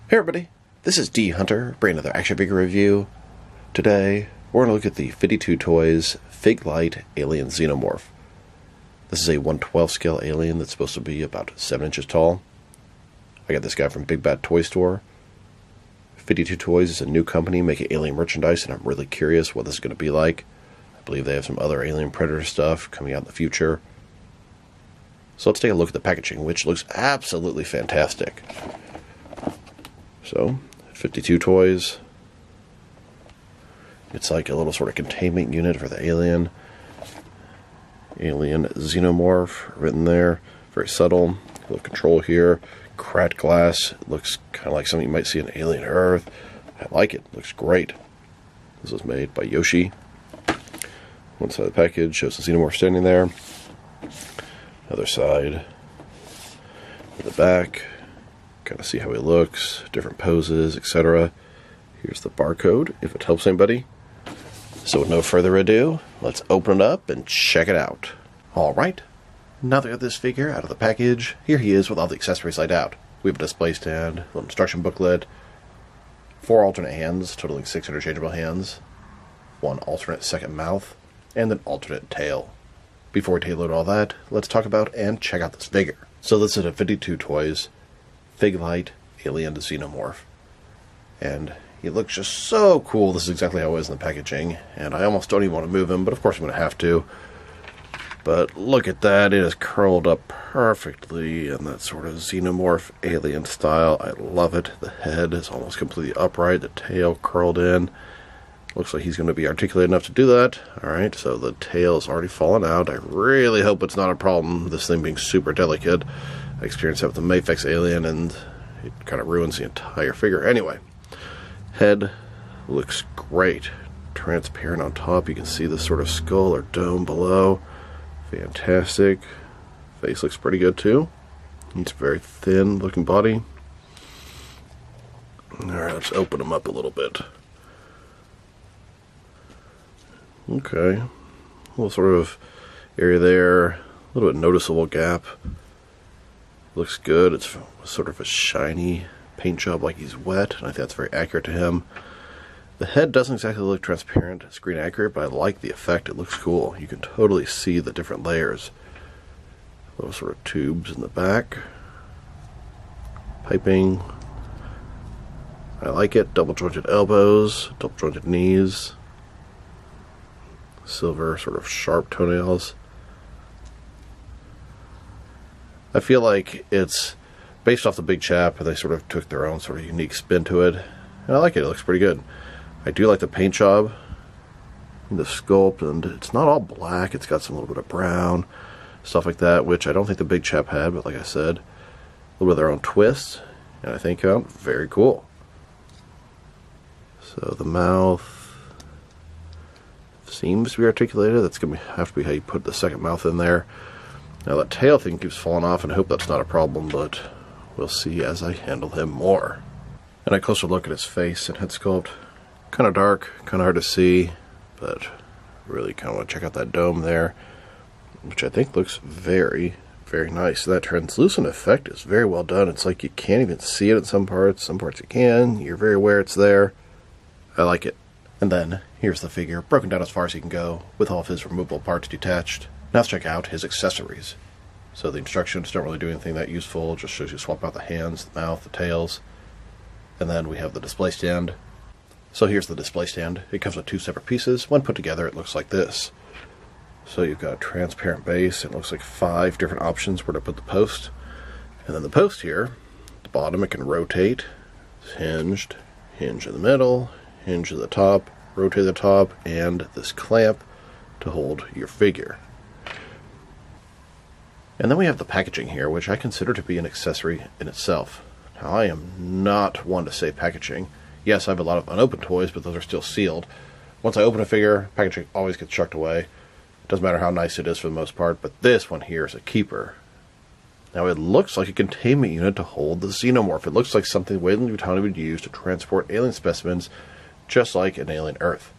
Hey everybody, this is D Hunter, bringing another action figure review. Today, we're going to look at the 52Toys FigLite Alien Xenomorph. This is a 1/12 scale alien that's supposed to be about 7 inches tall. I got this guy from Big Bad Toy Store. 52Toys is a new company making alien merchandise, and I'm really curious what this is going to be like. I believe they have some other Alien Predator stuff coming out in the future. So let's take a look at the packaging, which looks absolutely fantastic. So, 52Toys. It's like a little sort of containment unit for the alien. Alien Xenomorph written there. Very subtle. A little control here. Cracked glass. It looks kind of like something you might see in Alien Earth. I like it. It looks great. This was made by Yoshi. One side of the package shows the Xenomorph standing there. Other side. In the back. Kind of see how he looks, different poses, etc. Here's the barcode, if it helps anybody. So with no further ado, let's open it up and check it out. Alright, now that we have this figure out of the package, here he is with all the accessories laid out. We have a display stand, a little instruction booklet, 4 alternate hands, totaling 6 interchangeable hands, 1 alternate second mouth, and an alternate tail. Before we take a look at all that, let's talk about and check out this figure. So this is a 52Toys FigLite Alien Xenomorph. And he looks just so cool. This is exactly how it is in the packaging. And I almost don't even want to move him, but of course I'm going to have to. But look at that. It is curled up perfectly in that sort of Xenomorph alien style. I love it. The head is almost completely upright. The tail curled in. Looks like he's going to be articulated enough to do that. Alright, so the tail is already fallen out. I really hope it's not a problem, this thing being super delicate. I experienced that with the Mafex alien, and it kind of ruins the entire figure. Anyway, head looks great. Transparent on top. You can see the sort of skull or dome below. Fantastic. Face looks pretty good too. It's a very thin looking body. Alright, let's open him up a little bit. Okay. A little sort of area there. A little bit noticeable gap. Looks good. It's sort of a shiny paint job like he's wet, and I think that's very accurate to him. The head doesn't exactly look transparent, screen accurate, but I like the effect. It looks cool. You can totally see the different layers. Little sort of tubes in the back. Piping. I like it. Double jointed elbows, double jointed knees. Silver sort of sharp toenails. I feel like it's based off the Big Chap, and they sort of took their own sort of unique spin to it. And I like it. It looks pretty good. I do like the paint job, and the sculpt, and it's not all black. It's got some little bit of brown, stuff like that, which I don't think the Big Chap had, but like I said, a little bit of their own twist, and I think very cool. So the mouth seems to be articulated. That's going to have to be how you put the second mouth in there. Now that tail thing keeps falling off, and I hope that's not a problem, but we'll see as I handle him more. And a closer look at his face and head sculpt. Kind of dark, kind of hard to see, but really kind of want to check out that dome there, which I think looks very, very nice. That translucent effect is very well done. It's like you can't even see it in some parts you can. You're very aware it's there. I like it. And then, here's the figure, broken down as far as he can go, with all of his removable parts detached. Now let's check out his accessories. So the instructions don't really do anything that useful, it just shows you swap out the hands, the mouth, the tails. And then we have the display stand. So here's the display stand. It comes with 2 separate pieces. When put together, it looks like this. So you've got a transparent base. It looks like 5 different options where to put the post. And then the post here, at the bottom, it can rotate. It's hinged, hinge in the middle, hinge at the top, rotate the top, and this clamp to hold your figure. And then we have the packaging here, which I consider to be an accessory in itself. Now, I am not one to say packaging. Yes, I have a lot of unopened toys, but those are still sealed. Once I open a figure, packaging always gets chucked away. Doesn't matter how nice it is for the most part, but this one here is a keeper. Now, it looks like a containment unit to hold the Xenomorph. It looks like something Weyland-Yutani would use to transport alien specimens, just like an Alien Earth.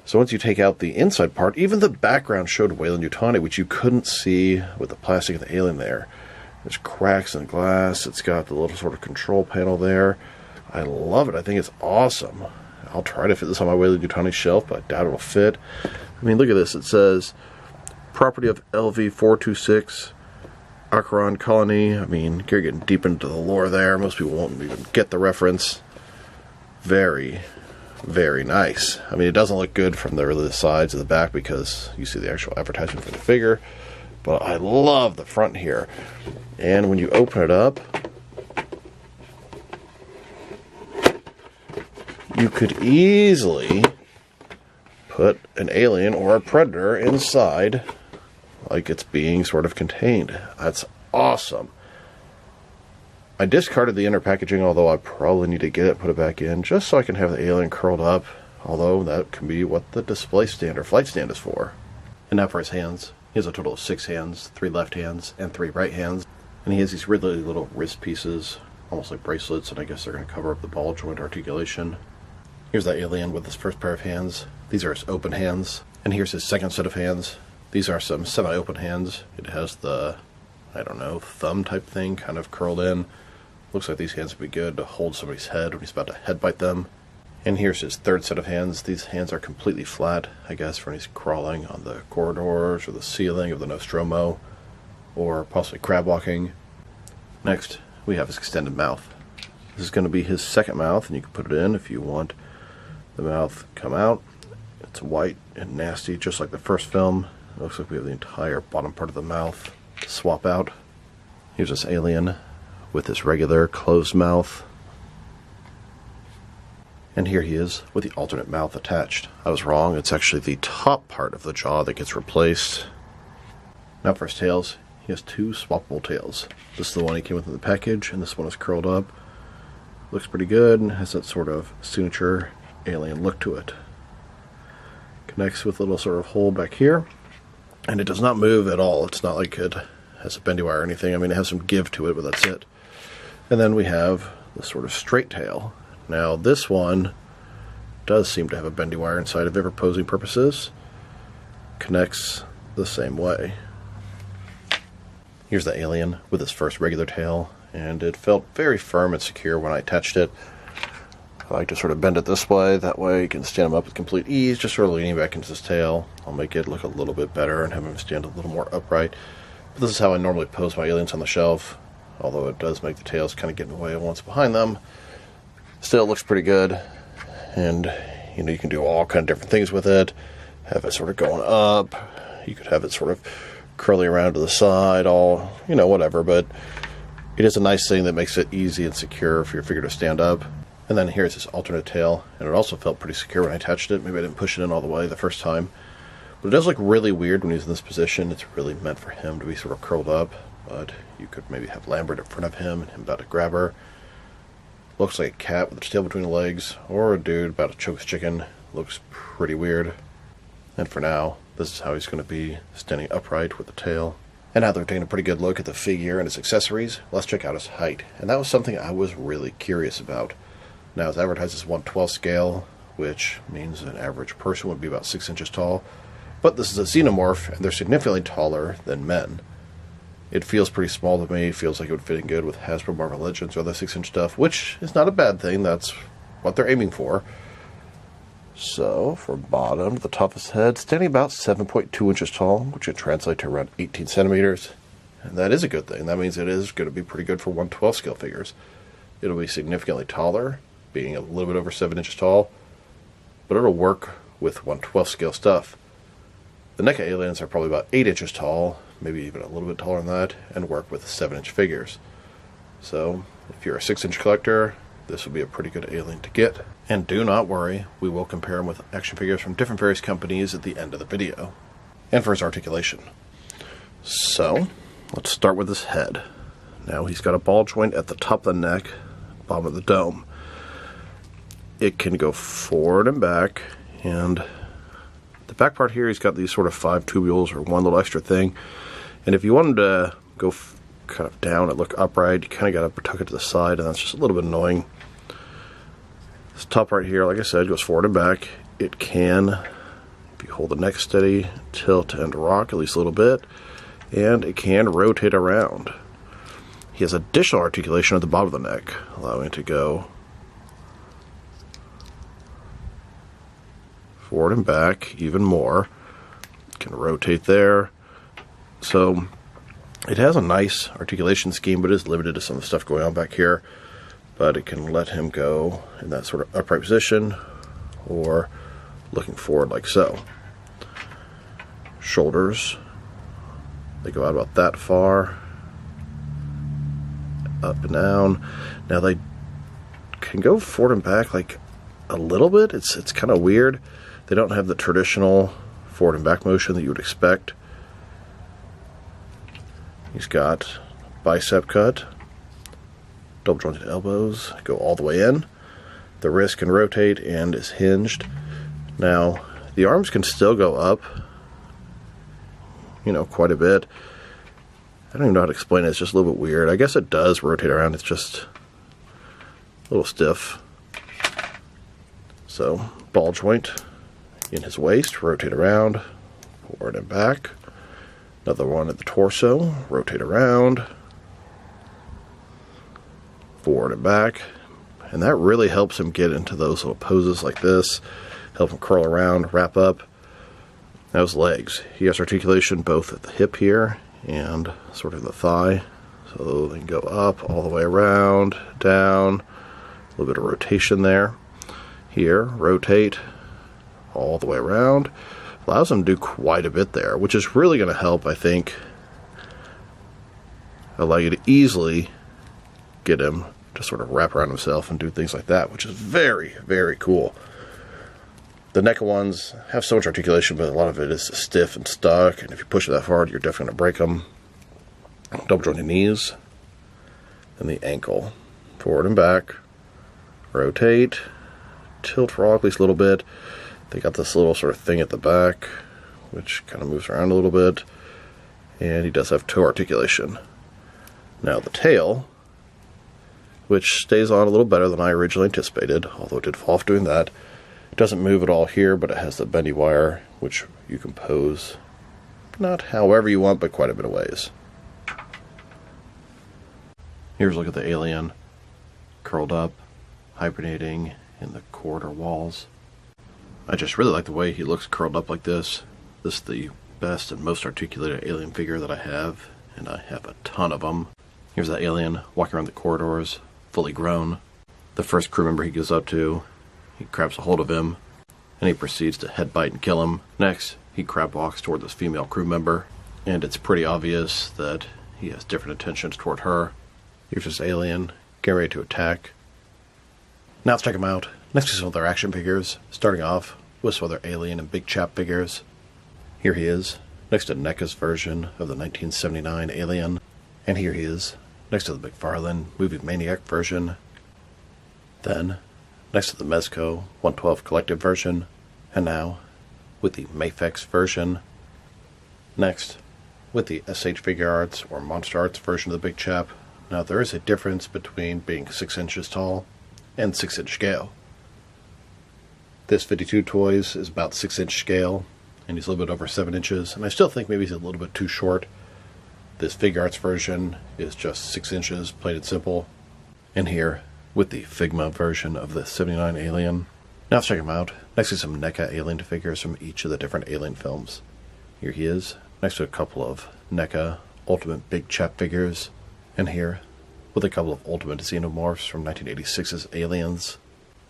So once you take out the inside part, even the background showed Weyland-Yutani, which you couldn't see with the plastic of the alien there. There's cracks in the glass. It's got the little sort of control panel there. I love it. I think it's awesome. I'll try to fit this on my Whaley Yutani shelf, but I doubt it'll fit. I mean, look at this. It says, property of LV426, Acheron Colony. I mean, you're getting deep into the lore there. Most people won't even get the reference. Very, very nice. I mean, it doesn't look good from the sides of the back because you see the actual advertisement for the figure. But I love the front here. And when you open it up, you could easily put an alien or a predator inside like it's being sort of contained. That's awesome. I discarded the inner packaging, although I probably need to get it, put it back in, just so I can have the alien curled up, although that can be what the display stand or flight stand is for. And now for his hands. He has a total of 6 hands, 3 left hands, and 3 right hands. And he has these really little wrist pieces, almost like bracelets, and I guess they're going to cover up the ball joint articulation. Here's that alien with his first pair of hands. These are his open hands. And here's his second set of hands. These are some semi-open hands. It has the, I don't know, thumb type thing kind of curled in. Looks like these hands would be good to hold somebody's head when he's about to headbutt them. And here's his third set of hands. These hands are completely flat, I guess, when he's crawling on the corridors or the ceiling of the Nostromo, or possibly crab walking. Next, we have his extended mouth. This is going to be his second mouth, and you can put it in if you want the mouth come out. It's white and nasty, just like the first film. It looks like we have the entire bottom part of the mouth to swap out. Here's this alien with his regular closed mouth. And here he is with the alternate mouth attached. I was wrong. It's actually the top part of the jaw that gets replaced. Now for his tails. He has 2 swappable tails. This is the one he came with in the package, and this one is curled up. Looks pretty good and has that sort of signature alien look to it. Connects with a little sort of hole back here. And it does not move at all. It's not like it has a bendy wire or anything. I mean, it has some give to it, but that's it. And then we have this sort of straight tail. Now, this one does seem to have a bendy wire inside of it for posing purposes. Connects the same way. Here's the alien with his first regular tail, and it felt very firm and secure when I attached it. I like to sort of bend it this way, that way you can stand him up with complete ease, just sort of leaning back into his tail. I'll make it look a little bit better and have him stand a little more upright. But this is how I normally pose my aliens on the shelf, although it does make the tails kind of get in the way once behind them. Still looks pretty good, and you know, you can do all kind of different things with it. Have it sort of going up. You could have it sort of curly around to the side, all, you know, whatever, but it is a nice thing that makes it easy and secure for your figure to stand up. And then here's this alternate tail, and it also felt pretty secure when I attached it. Maybe I didn't push it in all the way the first time, but it does look really weird when he's in this position. It's really meant for him to be sort of curled up, but you could maybe have Lambert in front of him and him about to grab her. Looks like a cat with its tail between the legs, or a dude about to choke his chicken. Looks pretty weird. And for now, this is how he's going to be, standing upright with the tail. And now that we're taking a pretty good look at the figure and its accessories, let's check out his height. And that was something I was really curious about. Now, it's advertised as 1/12 scale, which means an average person would be about 6 inches tall. But this is a xenomorph, and they're significantly taller than men. It feels pretty small to me. It feels like it would fit in good with Hasbro Marvel Legends or other 6-inch stuff, which is not a bad thing. That's what they're aiming for. So, from bottom to the top of his head, standing about 7.2 inches tall, which would translate to around 18 centimeters. And that is a good thing. That means it is going to be pretty good for 1/12 scale figures. It'll be significantly taller, being a little bit over 7 inches tall, but it'll work with 1/12 scale stuff. The NECA aliens are probably about 8 inches tall, maybe even a little bit taller than that, and work with 7-inch figures. So, if you're a 6-inch collector, this would be a pretty good alien to get. And do not worry, we will compare him with action figures from different various companies at the end of the video. And for his articulation. So, let's start with his head. Now he's got a ball joint at the top of the neck, bottom of the dome. It can go forward and back, and the back part here, he's got these sort of 5 tubules or one little extra thing. And if you want him to go kind of down and look upright, you kind of got to tuck it to the side, and that's just a little bit annoying. This top right here, like I said, goes forward and back. It can, if you hold the neck steady, tilt and rock at least a little bit, and it can rotate around. he has additional articulation at the bottom of the neck, allowing it to go forward and back even more. Can rotate there. So it has a nice articulation scheme, but is limited to some of the stuff going on back here. But it can let him go in that sort of upright position or looking forward like so. Shoulders, they go out about that far, up and down. Now they can go forward and back like a little bit. It's kind of weird. They don't have the traditional forward and back motion that you would expect. He's got bicep cut, double jointed elbows, go all the way in. The wrist can rotate and is hinged. Now, the arms can still go up, quite a bit. I don't even know how to explain it. It's just a little bit weird. I guess it does rotate around. It's just a little stiff. So, ball joint in his waist, rotate around, forward and back. Another one at the torso, rotate around, forward and back. And that really helps him get into those little poses like this, help him curl around, wrap up. Now his legs. He has articulation both at the hip here and sort of the thigh. So they can go up, all the way around, down, a little bit of rotation there. Here, rotate, all the way around. Allows him to do quite a bit there, which is really going to help, I think, allow you to easily get him to sort of wrap around himself and do things like that, which is very, very cool. The NECA ones have so much articulation, but a lot of it is stiff and stuck, and if you push it that hard, you're definitely going to break them. Double jointed knees, and the ankle. Forward and back, rotate, tilt forward at least a little bit. They got this little sort of thing at the back, which kind of moves around a little bit. And he does have toe articulation. Now the tail, which stays on a little better than I originally anticipated, although it did fall off doing that. It doesn't move at all here, but it has the bendy wire, which you can pose not however you want, but quite a bit of ways. Here's a look at the alien, curled up, hibernating in the corridor walls. I just really like the way he looks curled up like this. This is the best and most articulated alien figure that I have, and I have a ton of them. Here's that alien walking around the corridors, fully grown. The first crew member he goes up to, he grabs a hold of him, and he proceeds to headbite and kill him. Next, he crab walks toward this female crew member, and it's pretty obvious that he has different intentions toward her. Here's this alien, getting ready to attack. Now let's check him out. Next to some other action figures, starting off with some other Alien and Big Chap figures. Here he is, next to NECA's version of the 1979 Alien. And here he is, next to the McFarlane Movie Maniac version. Then, next to the Mezco 112 Collective version. And now, with the Mafex version. Next, with the SH Figure Arts or Monster Arts version of the Big Chap. Now there is a difference between being 6 inches tall and 6-inch scale. This 52Toys is about 6-inch scale, and he's a little bit over 7 inches, and I still think maybe he's a little bit too short. This Figure Arts version is just 6 inches, plain and simple. And here, with the Figma version of the 79 Alien. Now let's check him out. Next to some NECA Alien figures from each of the different Alien films. Here he is, next to a couple of NECA Ultimate Big Chap figures. And here, with a couple of Ultimate Xenomorphs from 1986's Aliens.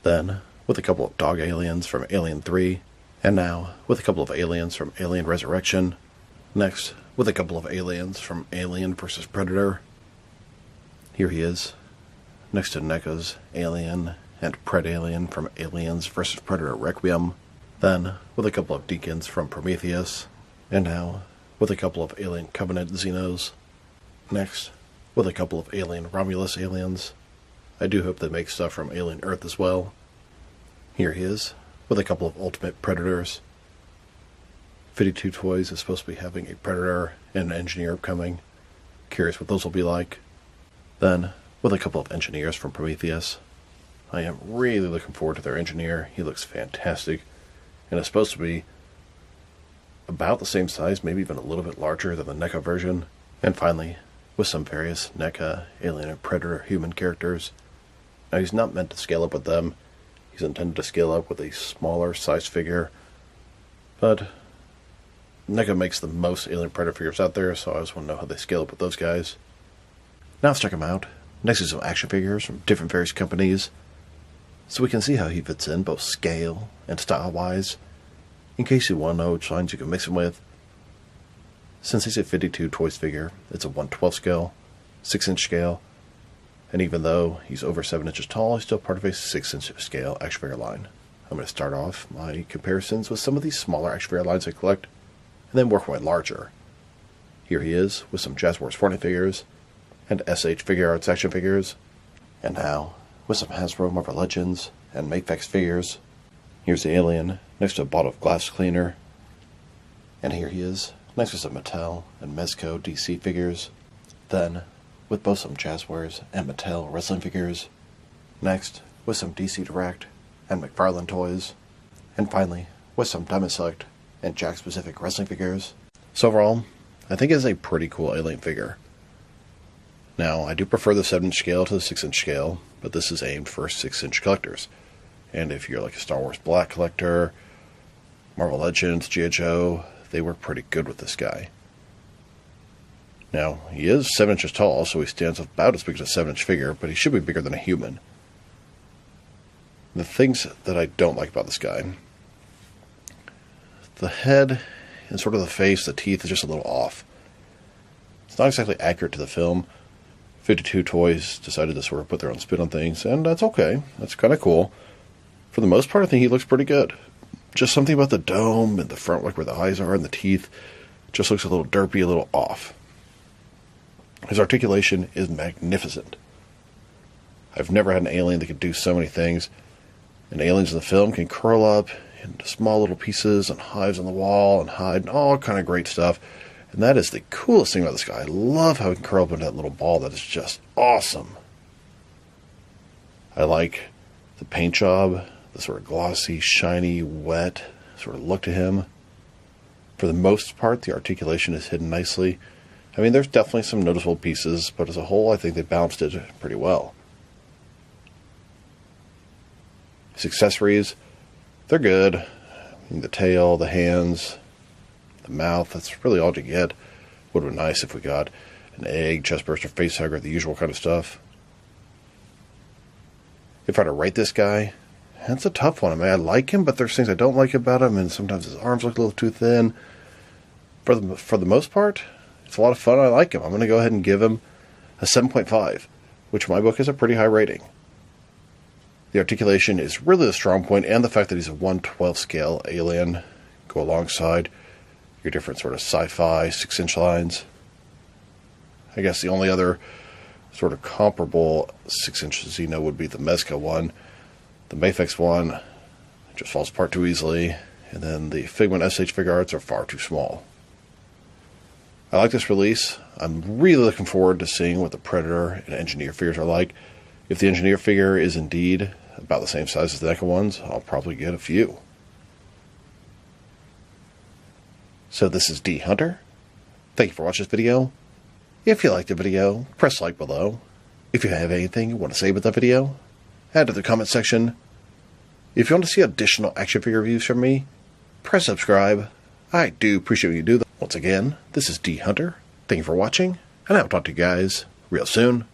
Then, with a couple of dog aliens from Alien 3, and now with a couple of aliens from Alien Resurrection. Next, with a couple of aliens from Alien vs. Predator. Here he is, next to NECA's Alien and Pred-Alien from Aliens vs. Predator Requiem. Then, with a couple of Deacons from Prometheus. And now, with a couple of Alien Covenant Xenos. Next, with a couple of Alien Romulus aliens. I do hope they make stuff from Alien Earth as well. Here he is, with a couple of Ultimate Predators. 52Toys is supposed to be having a Predator and an Engineer upcoming. Curious what those will be like. Then, with a couple of Engineers from Prometheus. I am really looking forward to their Engineer. He looks fantastic. And it's supposed to be about the same size, maybe even a little bit larger than the NECA version. And finally, with some various NECA, Alien, and Predator human characters. Now, he's not meant to scale up with them. He's intended to scale up with a smaller sized figure. But NECA makes the most Alien Predator figures out there, so I just want to know how they scale up with those guys. Now let's check them out. Next is some action figures from different various companies, so we can see how he fits in both scale and style-wise, in case you want to know which lines you can mix him with. Since he's a 52Toys figure, it's a 1/12 scale, 6-inch scale, and even though he's over 7 inches tall, he's still part of a 6-inch scale action figure line. I'm going to start off my comparisons with some of these smaller action figure lines I collect, and then work my way larger. Here he is with some Jazz Wars Fortnite figures, and SH Figure Arts action figures, and now with some Hasbro Marvel Legends and Mafex figures. Here's the Alien next to a bottle of glass cleaner, and here he is next to some Mattel and Mezco DC figures, then with both some Jazzwares and Mattel wrestling figures, next with some DC Direct and McFarlane toys, and finally with some Diamond Select and Jakks Pacific wrestling figures. So overall, I think it's a pretty cool Alien figure. Now, I do prefer the 7-inch scale to the 6-inch scale, but this is aimed for 6-inch collectors. And if you're like a Star Wars Black collector, Marvel Legends, G.I. Joe, they work pretty good with this guy. Now, he is 7 inches tall, so he stands about as big as a 7-inch figure, but he should be bigger than a human. The things that I don't like about this guy: the head and sort of the face, the teeth is just a little off. It's not exactly accurate to the film. 52Toys decided to sort of put their own spin on things, and that's okay. That's kind of cool. For the most part, I think he looks pretty good. Just something about the dome and the front, like where the eyes are and the teeth, just looks a little derpy, a little off. His articulation is magnificent. I've never had an alien that could do so many things. And aliens in the film can curl up into small little pieces and hives on the wall and hide and all kind of great stuff. And that is the coolest thing about this guy. I love how he can curl up into that little ball. That is just awesome. I like the paint job, the sort of glossy, shiny, wet sort of look to him. For the most part, the articulation is hidden nicely. I mean, there's definitely some noticeable pieces, but as a whole, I think they balanced it pretty well. His accessories, they're good. I mean, the tail, the hands, the mouth, that's really all you get. Would have been nice if we got an egg, chest burster, face hugger, the usual kind of stuff. If I had to rate this guy, that's a tough one. I mean, I like him, but there's things I don't like about him, and sometimes his arms look a little too thin. For the most part, it's a lot of fun. I like him. I'm going to go ahead and give him a 7.5, which in my book is a pretty high rating. The articulation is really the strong point, and the fact that he's a 1/12 scale alien go alongside your different sort of sci-fi 6-inch lines. I guess the only other sort of comparable 6-inch Xeno would be the Mezco one. The Mafex one just falls apart too easily, and then the Figment SH Figure Arts are far too small. I like this release. I'm really looking forward to seeing what the Predator and Engineer figures are like. If the Engineer figure is indeed about the same size as the NECA ones, I'll probably get a few. So this is D Hunter. Thank you for watching this video. If you liked the video, press like below. If you have anything you want to say about the video, add to the comment section. If you want to see additional action figure reviews from me, press subscribe. I do appreciate when you do that. Once again, this is D Hunter. Thank you for watching, and I'll talk to you guys real soon.